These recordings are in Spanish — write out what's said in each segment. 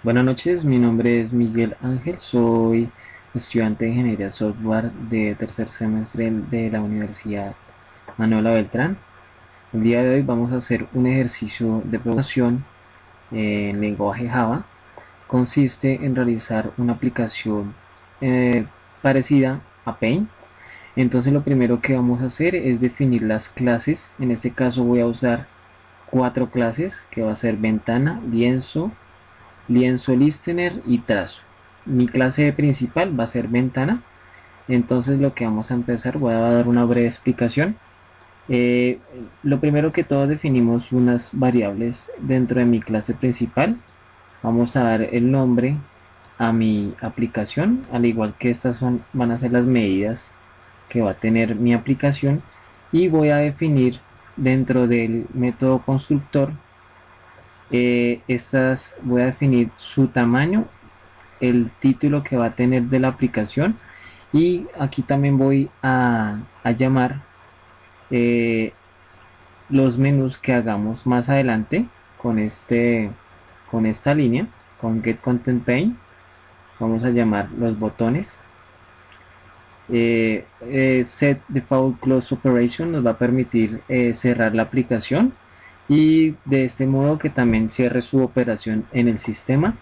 Buenas noches, mi nombre es Miguel Ángel, soy estudiante de Ingeniería Software de tercer semestre de la Universidad Manuela Beltrán. El día de hoy vamos a hacer un ejercicio de programación en lenguaje Java. Consiste en realizar una aplicación parecida a Paint. Entonces lo primero que vamos a hacer es definir las clases. En este caso voy a usar cuatro clases que va a ser ventana, lienzo listener y trazo. Mi clase principal va a ser ventana. Entonces lo que vamos a empezar, voy a dar una breve explicación. Eh, lo primero que todo definimos unas variables dentro de mi clase principal. Vamos a dar el nombre a mi aplicación, al igual que estas van a ser las medidas que va a tener mi aplicación. Y voy a definir dentro del método constructor, estas voy a definir su tamaño, el título que va a tener de la aplicación, y aquí también voy a llamar eh, los menús que hagamos más adelante con esta línea, con Get Content Pane. Vamos a llamar los botones. Set Default Close Operation nos va a permitir cerrar la aplicación, y de este modo que también cierre su operación en el sistema.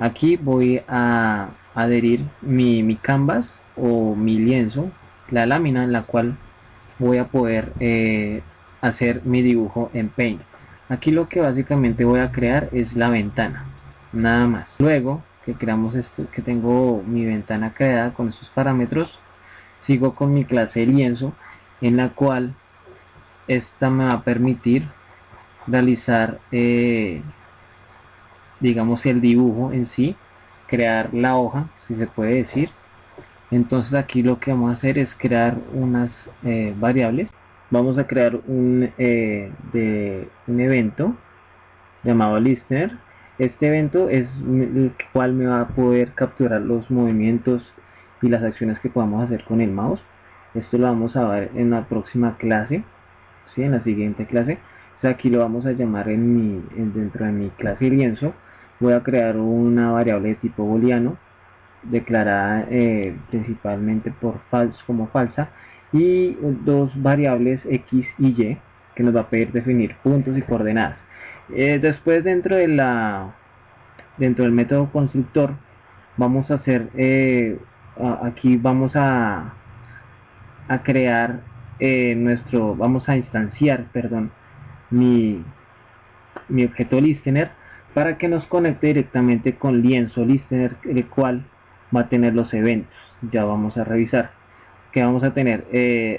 Aquí voy a adherir mi canvas o mi lienzo, la lámina en la cual voy a poder hacer mi dibujo en Paint. Aquí lo que básicamente voy a crear es la ventana, nada más. Luego que creamos esto, que tengo mi ventana creada con estos parámetros, sigo con mi clase lienzo, en la cual esta me va a permitir realizar digamos el dibujo en sí, crear la hoja, si se puede decir. Entonces aquí lo que vamos a hacer es crear unas variables. Vamos a crear un evento llamado listener. Este evento es el cual me va a poder capturar los movimientos y las acciones que podamos hacer con el mouse. Esto lo vamos a ver en la próxima clase, ¿sí? En la siguiente clase. O sea, aquí lo vamos a llamar dentro de mi clase lienzo. Voy a crear una variable de tipo booleano declarada principalmente por false, como falsa, y dos variables x y y que nos va a pedir definir puntos y coordenadas. Después dentro del método constructor vamos a hacer aquí vamos a crear vamos a instanciar, perdón, mi, mi objeto listener, para que nos conecte directamente con lienzo listener, el cual va a tener los eventos. Ya vamos a revisar que vamos a tener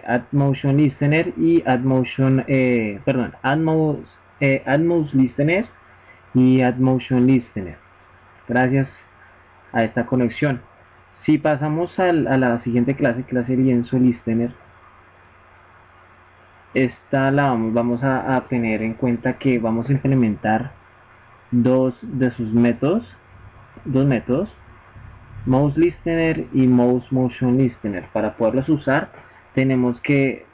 add motion listener y add motion perdón add mouse listener y add motion listener, gracias a esta conexión. Si pasamos a la siguiente clase lienzo listener, esta vamos a tener en cuenta que vamos a implementar dos de sus métodos, dos métodos, mouse listener y mouse motion listener. Para poderlos usar tenemos que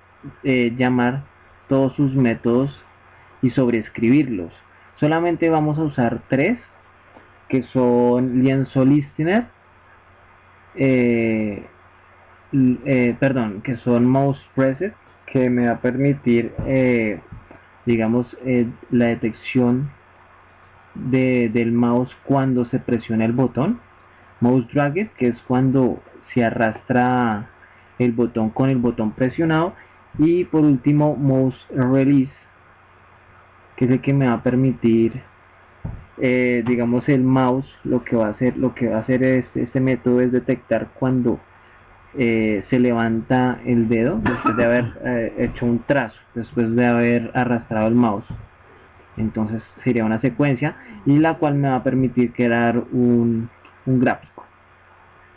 llamar todos sus métodos y sobreescribirlos. Solamente vamos a usar tres, que son lienzo listener, eh, perdón, que son mouse preset, que me va a permitir digamos la detección del mouse cuando se presiona el botón, mouse drag, que es cuando se arrastra el botón con el botón presionado, y por último mouse release, que es el que me va a permitir digamos el mouse, lo que va a hacer este método es detectar cuando se levanta el dedo después de haber hecho un trazo, después de haber arrastrado el mouse. Entonces sería una secuencia, y la cual me va a permitir crear un gráfico.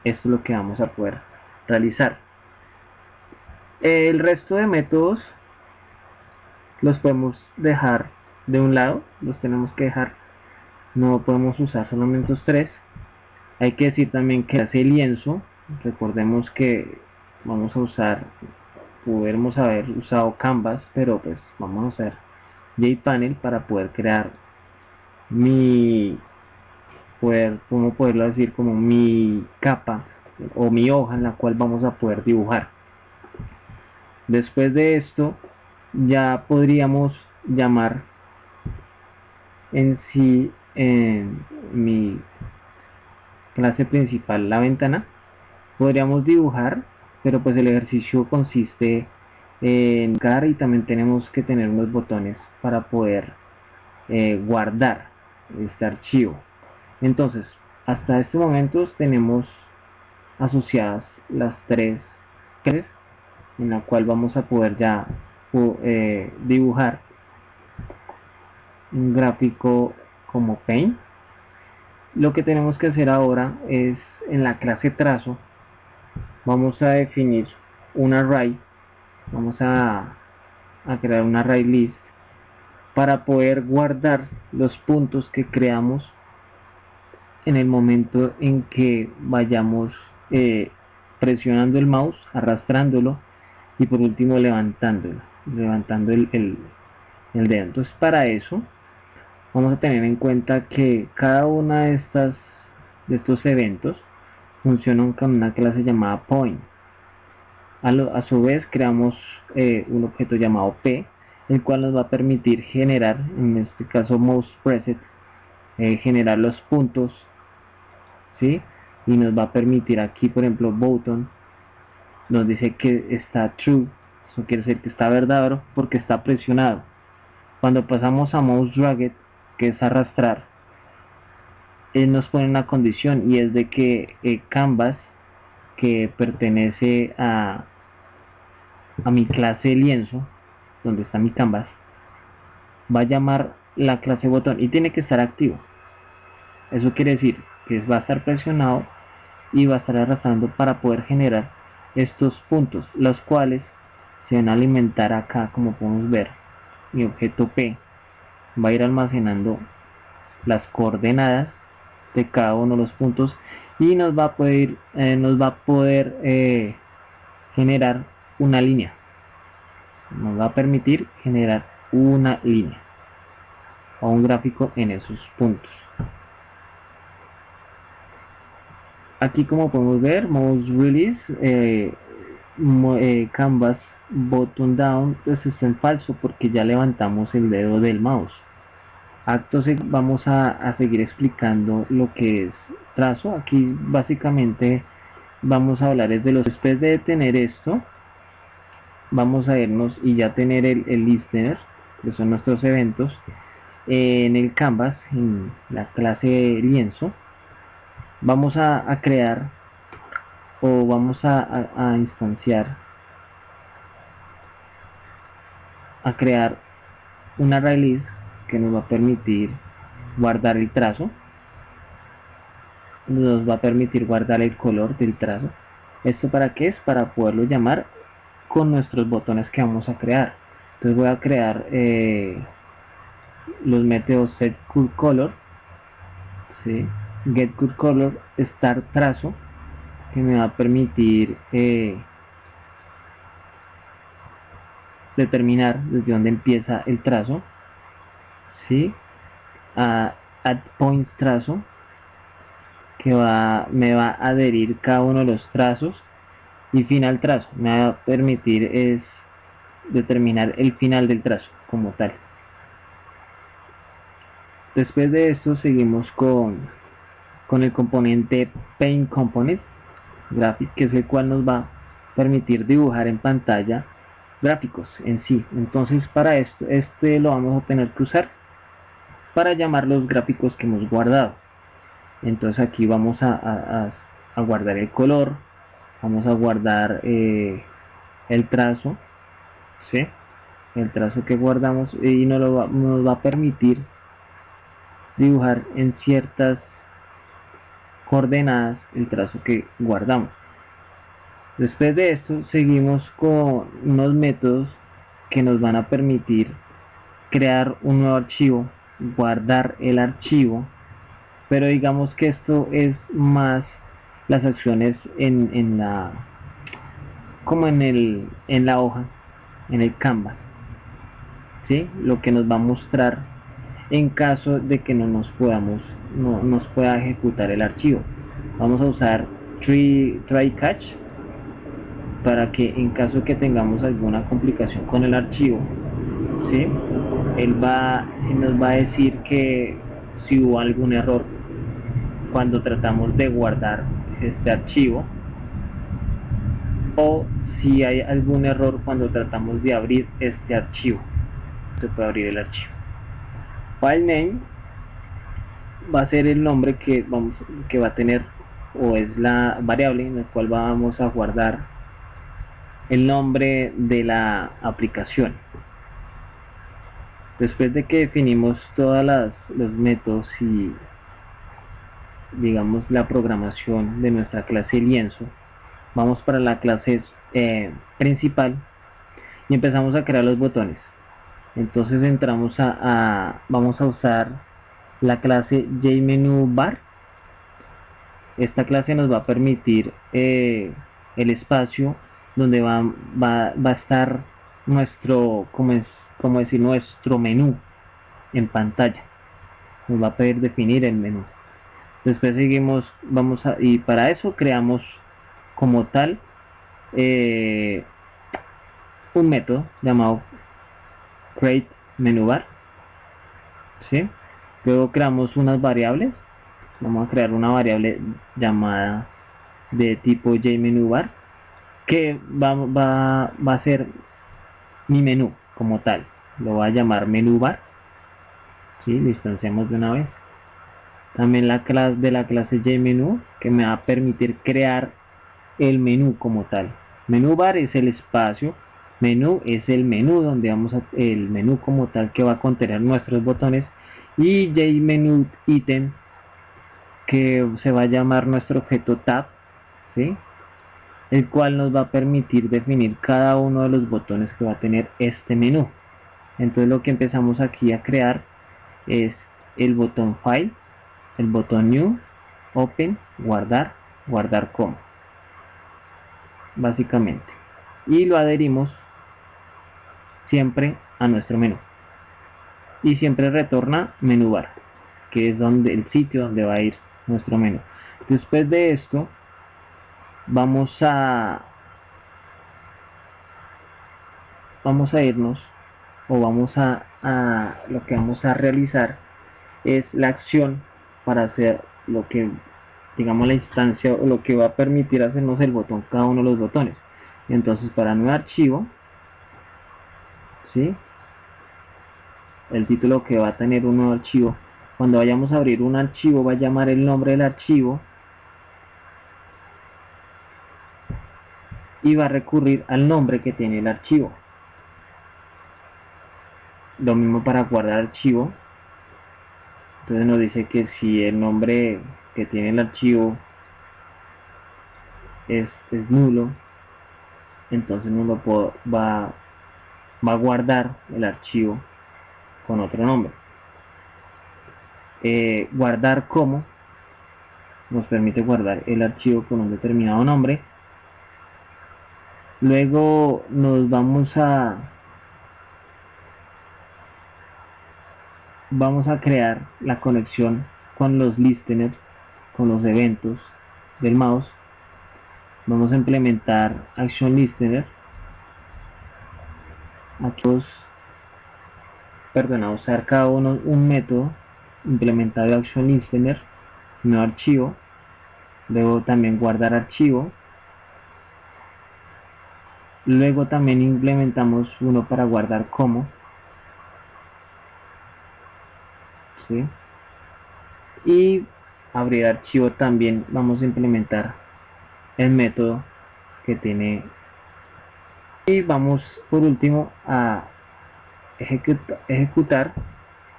Esto es lo que vamos a poder realizar. El resto de métodos los podemos dejar de un lado, los tenemos que dejar, no podemos usar solamente estos tres. Hay que decir también que hace lienzo, recordemos que vamos a usar, pudiéramos haber usado Canvas, pero pues vamos a usar JPanel para poder crear mi poder, como poderlo decir, como mi capa o mi hoja en la cual vamos a poder dibujar. Después de esto ya podríamos llamar en sí en mi clase principal la ventana. Podríamos dibujar, pero pues el ejercicio consiste en dibujar y también tenemos que tener unos botones para poder guardar este archivo. Entonces, hasta este momento tenemos asociadas las tres en la cual vamos a poder ya dibujar un gráfico como Paint. Lo que tenemos que hacer ahora es en la clase trazo vamos a definir un array, vamos a crear un array list para poder guardar los puntos que creamos en el momento en que vayamos presionando el mouse, arrastrándolo y por último levantando el dedo. Entonces para eso vamos a tener en cuenta que cada una de estos eventos funcionan con una clase llamada point. A su vez creamos un objeto llamado P, el cual nos va a permitir generar, en este caso mouse preset, generar los puntos, ¿sí? Y nos va a permitir aquí, por ejemplo, button, nos dice que está true, eso quiere decir que está verdadero porque está presionado. Cuando pasamos a mouse dragged, que es arrastrar, nos pone una condición y es de que canvas, que pertenece a mi clase lienzo, donde está mi canvas, va a llamar la clase botón y tiene que estar activo. Eso quiere decir que va a estar presionado y va a estar arrastrando para poder generar estos puntos, los cuales se van a alimentar acá. Como podemos ver, mi objeto P va a ir almacenando las coordenadas de cada uno de los puntos y nos va a poder generar una línea, nos va a permitir generar una línea o un gráfico en esos puntos. Aquí, como podemos ver, mouse release, canvas button down, pues está en falso porque ya levantamos el dedo del mouse. Acto seguido vamos a seguir explicando lo que es trazo. Aquí básicamente vamos a hablar de los. Después de tener esto, vamos a irnos y ya tener el listener, que son nuestros eventos, en el canvas, en la clase lienzo. Vamos a crear o vamos a instanciar, a crear un array list que nos va a permitir guardar el trazo, nos va a permitir guardar el color del trazo. ¿Esto para qué es? Para poderlo llamar con nuestros botones que vamos a crear. Entonces voy a crear los métodos setColorColor, ¿sí? getColorColor, startTrazo, que me va a permitir determinar desde dónde empieza el trazo, ¿sí? addPointTrazo, que me va a adherir cada uno de los trazos, y finalTrazo me va a permitir es determinar el final del trazo como tal. Después de esto seguimos con el componente Paint Component Graphic, que es el cual nos va a permitir dibujar en pantalla gráficos en sí. Entonces para esto lo vamos a tener que usar para llamar los gráficos que hemos guardado. Entonces aquí vamos a guardar el color, vamos a guardar el trazo, ¿sí? El trazo que guardamos, y nos va a permitir dibujar en ciertas coordenadas el trazo que guardamos. Después de esto seguimos con unos métodos que nos van a permitir crear un nuevo archivo, guardar el archivo, pero digamos que esto es más las acciones en la hoja, en el canvas, ¿sí? Lo que nos va a mostrar en caso de que no nos pueda ejecutar el archivo. Vamos a usar try catch para que en caso que tengamos alguna complicación con el archivo, ¿sí? Él nos va a decir que si hubo algún error cuando tratamos de guardar este archivo, o si hay algún error cuando tratamos de abrir este archivo. Se puede abrir el archivo. File name va a ser el nombre que va a tener, o es la variable en la cual vamos a guardar el nombre de la aplicación. Después de que definimos todos los métodos y digamos la programación de nuestra clase lienzo, vamos para la clase principal y empezamos a crear los botones. Entonces entramos vamos a usar la clase JMenuBar. Esta clase nos va a permitir el espacio donde va a estar nuestro, como decir, nuestro menú en pantalla. Nos va a pedir definir el menú. Después seguimos, y para eso creamos como tal un método llamado createMenuBar, ¿sí? Luego creamos unas variables. Vamos a crear una variable llamada de tipo JMenuBar que va a ser mi menú como tal. Lo voy a llamar menubar, ¿sí? Lo instanciamos de una vez. También la clase de la clase JMenu, que me va a permitir crear el menú como tal. Menubar es el espacio, menú es el menú donde el menú como tal que va a contener nuestros botones, y JMenuItem, que se va a llamar nuestro objeto tab, ¿sí? El cual nos va a permitir definir cada uno de los botones que va a tener este menú. Entonces lo que empezamos aquí a crear es el botón File, el botón New, Open, Guardar, Guardar como, básicamente, y lo adherimos siempre a nuestro menú, y siempre retorna menú bar, que es el sitio donde va a ir nuestro menú. Después de esto vamos a irnos, o lo que vamos a realizar es la acción para hacer lo que, digamos, la instancia o lo que va a permitir hacernos el botón, cada uno de los botones. Entonces, para nuevo archivo, ¿sí? El título que va a tener un nuevo archivo, cuando vayamos a abrir un archivo, va a llamar el nombre del archivo y va a recurrir al nombre que tiene el archivo. Lo mismo para guardar archivo. Entonces nos dice que si el nombre que tiene el archivo es nulo, entonces va a guardar el archivo con otro nombre. Guardar como nos permite guardar el archivo con un determinado nombre. Luego nos vamos a crear la conexión con los listeners, con los eventos del mouse. Vamos a implementar Action Listener. Aquí a usar cada uno un método implementado de Action Listener, nuevo archivo. Luego también guardar archivo. Luego también implementamos uno para guardar como, ¿sí? Y abrir archivo también vamos a implementar el método que tiene. Y vamos por último a ejecutar.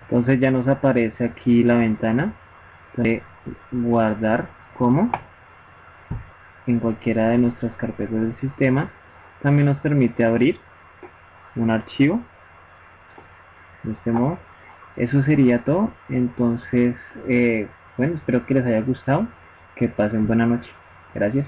Entonces ya nos aparece aquí la ventana de guardar como en cualquiera de nuestras carpetas del sistema. También nos permite abrir un archivo de este modo. Eso sería todo. Entonces bueno, espero que les haya gustado, que pasen buena noche. Gracias.